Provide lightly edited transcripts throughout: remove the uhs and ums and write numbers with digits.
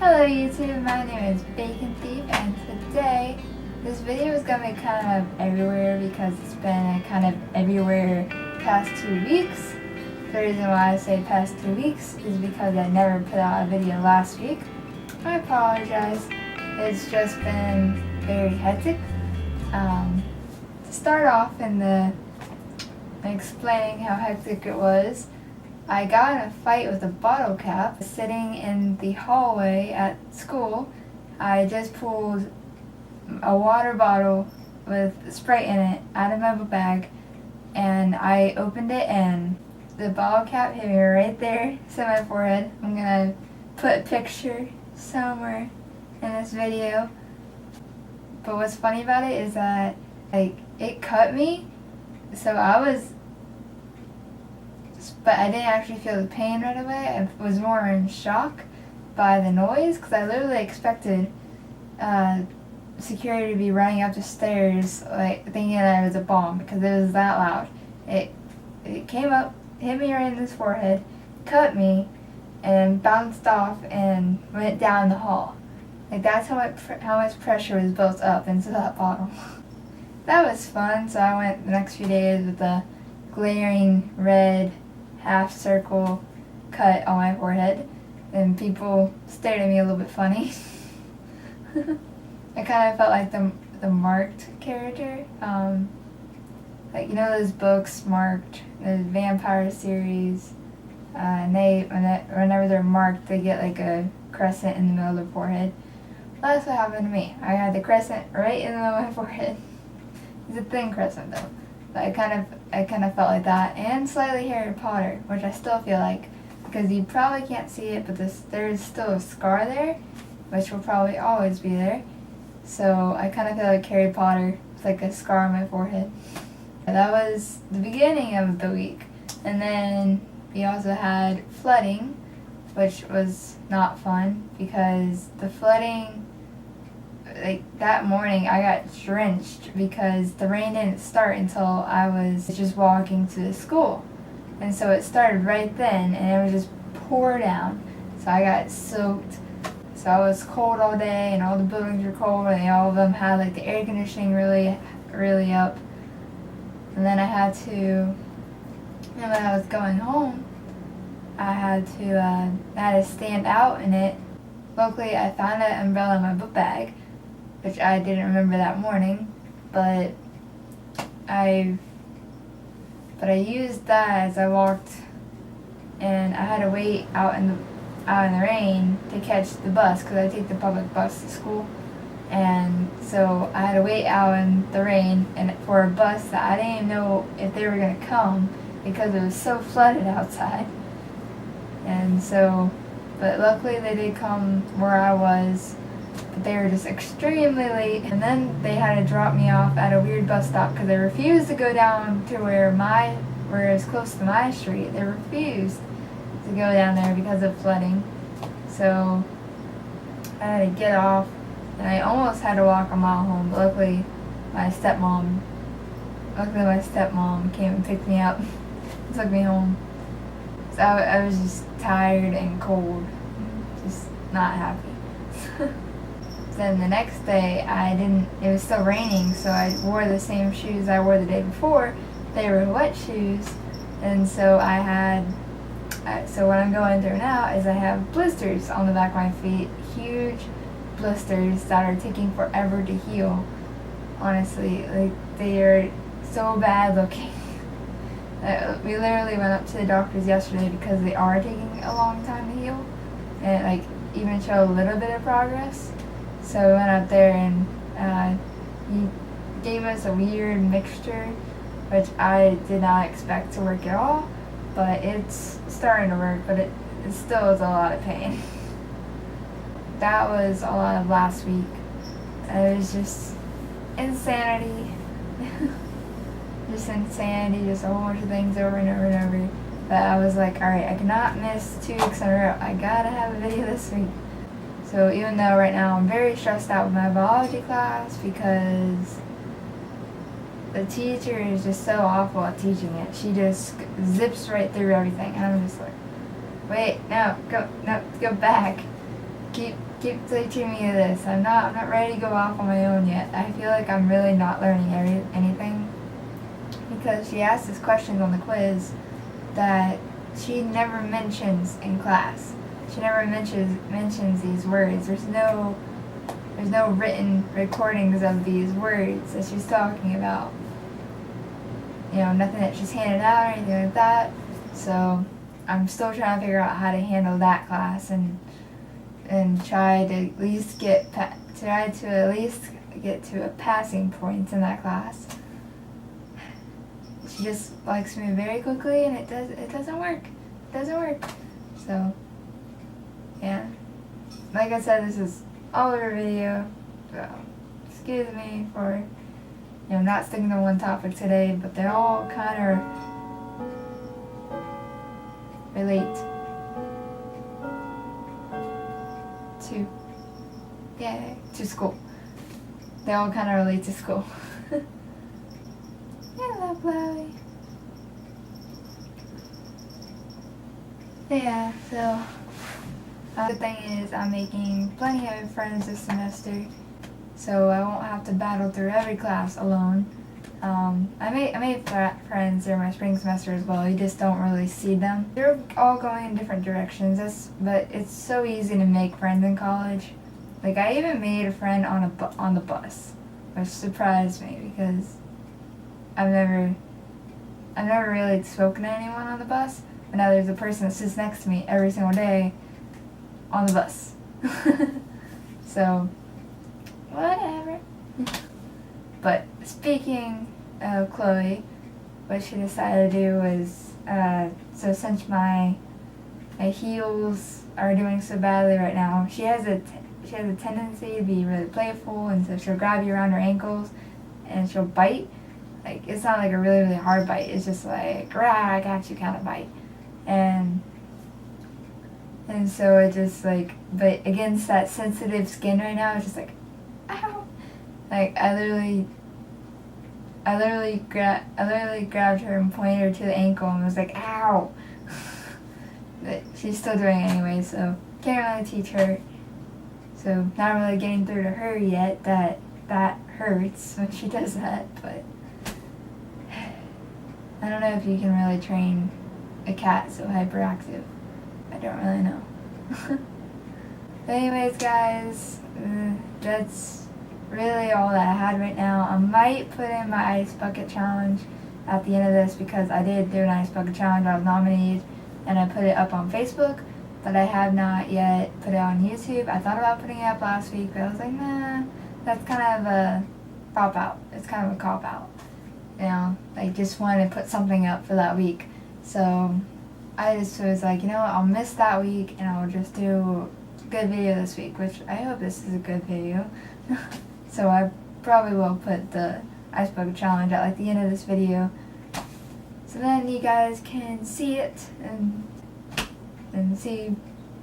Hello YouTube, my name is Bacon Thief, and today this video is going to be kind of everywhere because it's been kind of everywhere past 2 weeks. The reason why I say past 2 weeks is because I never put out a video last week. I apologize, it's just been very hectic. To start off in the explaining how hectic it was, I got in a fight with a bottle cap sitting in the hallway at school. I just pulled a water bottle with Sprite in it out of my book bag, and I opened it and the bottle cap hit me right there, to my forehead. I'm gonna put a picture somewhere in this video. But what's funny about it is that it cut me, so but I didn't actually feel the pain right away. I was more in shock by the noise because I literally expected security to be running up the stairs thinking that it was a bomb because it was that loud. It came up, hit me right in this forehead, cut me, and bounced off and went down the hall. That's how much pressure was built up into that bottle. That was fun, so I went the next few days with a glaring red half circle cut on my forehead, and people stared at me a little bit funny. I kind of felt like the Marked character, you know those books Marked, the vampire series, and whenever they're marked they get like a crescent in the middle of their forehead. Well, that's what happened to me. I had the crescent right in the middle of my forehead. It's a thin crescent though. But I kind of felt like that, and slightly Harry Potter, which I still feel like, because you probably can't see it, but there's still a scar there, which will probably always be there. So I kind of feel like Harry Potter with like a scar on my forehead. That was the beginning of the week, and then we also had flooding, which was not fun because the flooding. That morning I got drenched because the rain didn't start until I was just walking to school, and so it started right then and it would just pour down, so I got soaked. So I was cold all day and all the buildings were cold and all of them had the air conditioning really up, and then and when I was going home I had to stand out in it. Luckily I found an umbrella in my book bag, which I didn't remember that morning, but I used that as I walked, and I had to wait out in the rain to catch the bus because I take the public bus to school, and so I had to wait out in the rain and for a bus that I didn't even know if they were gonna come because it was so flooded outside, and so, but luckily they did come where I was. But they were just extremely late, and then they had to drop me off at a weird bus stop because they refused to go down to where it was close to my street. They refused to go down there because of flooding. So I had to get off, and I almost had to walk a mile home, but luckily my stepmom came and picked me up and took me home. So I was just tired and cold, just not happy. Then the next day it was still raining, so I wore the same shoes I wore the day before. They were wet shoes, and so so what I'm going through now is I have blisters on the back of my feet, huge blisters that are taking forever to heal. Honestly, they are so bad looking. We literally went up to the doctors yesterday because they are taking a long time to heal, and even show a little bit of progress. So we went up there and he gave us a weird mixture, which I did not expect to work at all, but it's starting to work, but it still is a lot of pain. That was a lot of last week. It was just insanity. Just insanity, just a whole bunch of things over and over and over. But I was like, alright, I cannot miss 2 weeks in a row. I gotta have a video this week. So even though right now I'm very stressed out with my biology class because the teacher is just so awful at teaching it. She just zips right through everything, and I'm just like, wait, no, go back. Keep keep teaching me this. I'm not ready to go off on my own yet. I feel like I'm really not learning anything because she asked us questions on the quiz that she never mentions in class. She never mentions these words. There's no written recordings of these words that she's talking about. You know, nothing that she's handed out or anything like that. So I'm still trying to figure out how to handle that class and try to at least get to a passing point in that class. She just likes me very quickly, and it doesn't work. It doesn't work. So yeah, like I said, this is all over video. So excuse me for not sticking to one topic today, but they all kind of relate to school. They all kind of relate to school. Hello, Chloe. Yeah, so the thing is I'm making plenty of friends this semester, so I won't have to battle through every class alone. I made friends during my spring semester as well. You just don't really see them. They're all going in different directions. But it's so easy to make friends in college. Like, I even made a friend on the bus, which surprised me because I've never really spoken to anyone on the bus. But now there's a person that sits next to me every single day on the bus. So, whatever. But speaking of Chloe, what she decided to do was, so since my heels are doing so badly right now, she has a tendency to be really playful, and so she'll grab you around her ankles and she'll bite. Like, it's not like a really, really hard bite. It's just like, rah, I got you kind of bite. And so it just like, but against that sensitive skin right now, it's just like, ow. Like, I literally grabbed her and pointed her to the ankle and was like, ow. But she's still doing it anyway, so can't really teach her. So not really getting through to her yet. That hurts when she does that, but I don't know if you can really train a cat so hyperactive. I don't really know. But anyways, guys, that's really all that I had right now. I might put in my ice bucket challenge at the end of this because I did do an ice bucket challenge. I was nominated and I put it up on Facebook, but I have not yet put it on YouTube. I thought about putting it up last week, but I was like, nah, that's kind of a cop-out. It's kind of a cop-out. I just wanted to put something up for that week. So I just was like, I'll miss that week and I'll just do a good video this week, which I hope this is a good video. So I probably will put the ice bucket challenge at the end of this video, so then you guys can see it and see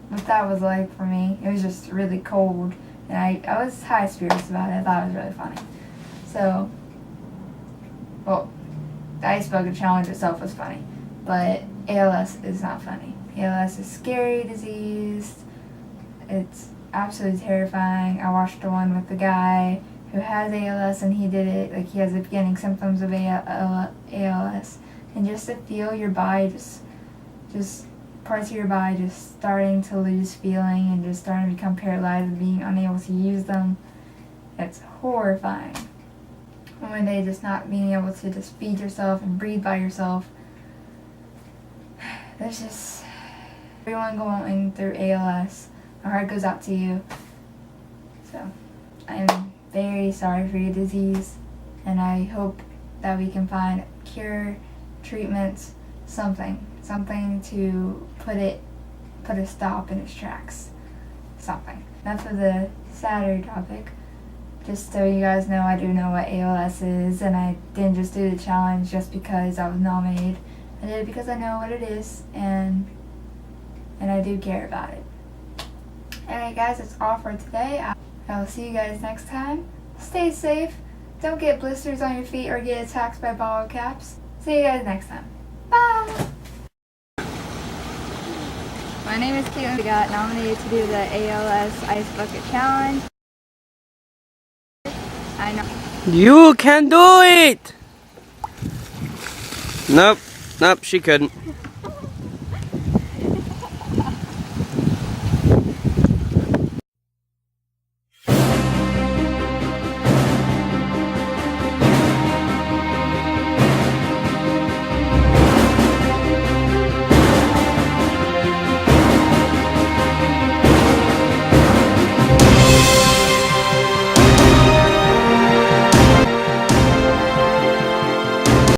what that was like for me. It was just really cold, and I was high spirits about it. I thought it was really funny. So, well, the ice bucket challenge itself was funny, but ALS is not funny. ALS is a scary disease. It's absolutely terrifying. I watched the one with the guy who has ALS, and he did it, he has the beginning symptoms of ALS, and just to feel your body, just parts of your body just starting to lose feeling and just starting to become paralyzed and being unable to use them, it's horrifying. And one day just not being able to just feed yourself and breathe by yourself. There's just everyone going through ALS. My heart goes out to you. So, I'm very sorry for your disease, and I hope that we can find a cure, treatments, something to put a stop in its tracks. Something. Enough of the sadder topic. Just so you guys know, I do know what ALS is, and I didn't just do the challenge just because I was nominated. I did it because I know what it is, and I do care about it. Alright guys, that's all for today. I will see you guys next time. Stay safe. Don't get blisters on your feet or get attacked by bottle caps. See you guys next time. Bye! My name is Caitlin. We got nominated to do the ALS Ice Bucket Challenge. I know. You can do it! Nope, she couldn't.